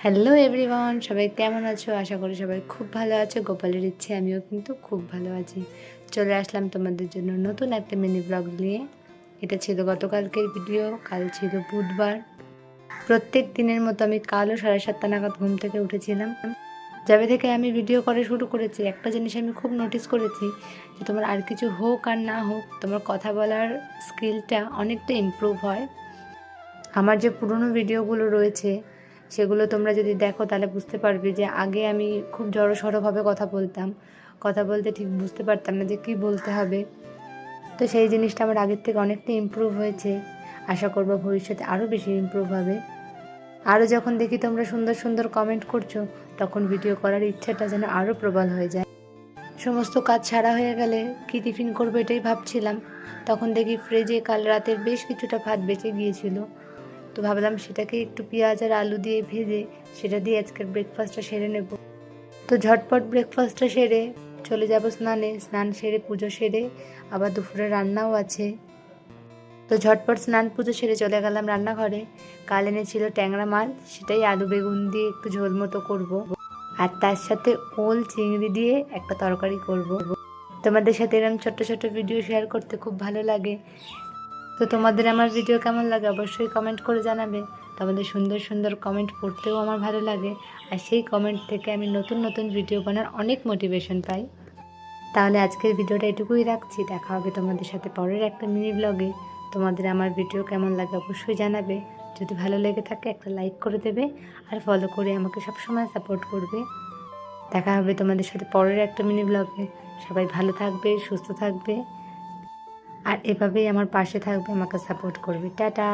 Hello everyone, সবাই কেমন আছো? আশা করি সবাই খুব ভালো আছো। গোপালের ইচ্ছে আমিও কিন্তু খুব ভালো আছি। চলে আসলাম তোমাদের জন্য নতুন একটা মিনি ব্লগ নিয়ে। এটা ছিল গতকালকের ভিডিও। কাল ছিল বুধবার। প্রত্যেক দিনের মতো আমি কালও 7:30 নাগাদ ঘুম থেকে উঠেছিলাম। যবে থেকে আমি ভিডিও করা শুরু করেছি, একটা জিনিস আমি খুব নোটিস করেছি যে তোমার আর কিছু হোক আর না হোক, তোমার কথা বলার স্কিলটা অনেকটা ইমপ্রুভ হয়। আমার যে পুরনো ভিডিওগুলো রয়েছে সেগুলো তোমরা যদি দেখো তাহলে বুঝতে পারবে যে আগে আমি খুব জড়সড়ভাবে কথা বলতাম। কথা বলতে ঠিক বুঝতে পারতাম না যে কী বলতে হবে। তো সেই জিনিসটা আমার আগের থেকে অনেকটা ইমপ্রুভ হয়েছে। আশা করবো ভবিষ্যতে আরও বেশি ইমপ্রুভ হবে। আরও যখন দেখি তোমরা সুন্দর সুন্দর কমেন্ট করছো, তখন ভিডিও করার ইচ্ছাটা যেন আরও প্রবল হয়ে যায়। সমস্ত কাজ ছাড়া হয়ে গেলে কী টিফিন করবো এটাই ভাবছিলাম। তখন দেখি ফ্রিজে কাল রাতের বেশ কিছুটা ভাত বেঁচে গিয়েছিল। তো ভাবলাম সেটাকে একটু পেঁয়াজ আর আলু দিয়ে ভেজে সেটা দিয়ে আজকের ব্রেকফাস্টটা সেরে নেব। তো ঝটপট ব্রেকফাস্টটা সেরে চলে যাব স্নানে। স্নান সেরে পুজো সেরে আবার দুপুরে রান্নাও আছে। তো ঝটপট স্নান পুজো সেরে চলে গেলাম রান্নাঘরে। কাল এনেছিল ট্যাংরা মাছ, সেটাই আলু বেগুন দিয়ে একটু ঝোল মতো করবো, আর তার সাথে ওল চিংড়ি দিয়ে একটা তরকারি করব। তোমাদের সাথে এরকম ছোট্ট ছোট্ট ভিডিও শেয়ার করতে খুব ভালো লাগে। তো তোমাদের আমার ভিডিও কেমন লাগে অবশ্যই কমেন্ট করে জানাবে। তোমাদের সুন্দর সুন্দর কমেন্ট পড়তেও আমার ভালো লাগে, আর সেই কমেন্ট থেকে আমি নতুন নতুন ভিডিও বানার অনেক মোটিভেশন পাই। তাহলে আজকের ভিডিওটা এটুকুই রাখছি। দেখা হবে তোমাদের সাথে পরের একটা মিনি ব্লগে। তোমাদের আমার ভিডিও কেমন লাগে অবশ্যই জানাবে। যদি ভালো লেগে থাকে একটা লাইক করে দেবে, আর ফলো করে আমাকে সবসময় সাপোর্ট করবে। দেখা হবে তোমাদের সাথে পরের একটা মিনি ব্লগে। সবাই ভালো থাকবে, সুস্থ থাকবে, আর এভাবেই আমার পাশে থাকবে, আমাকে সাপোর্ট করবে। টাটা।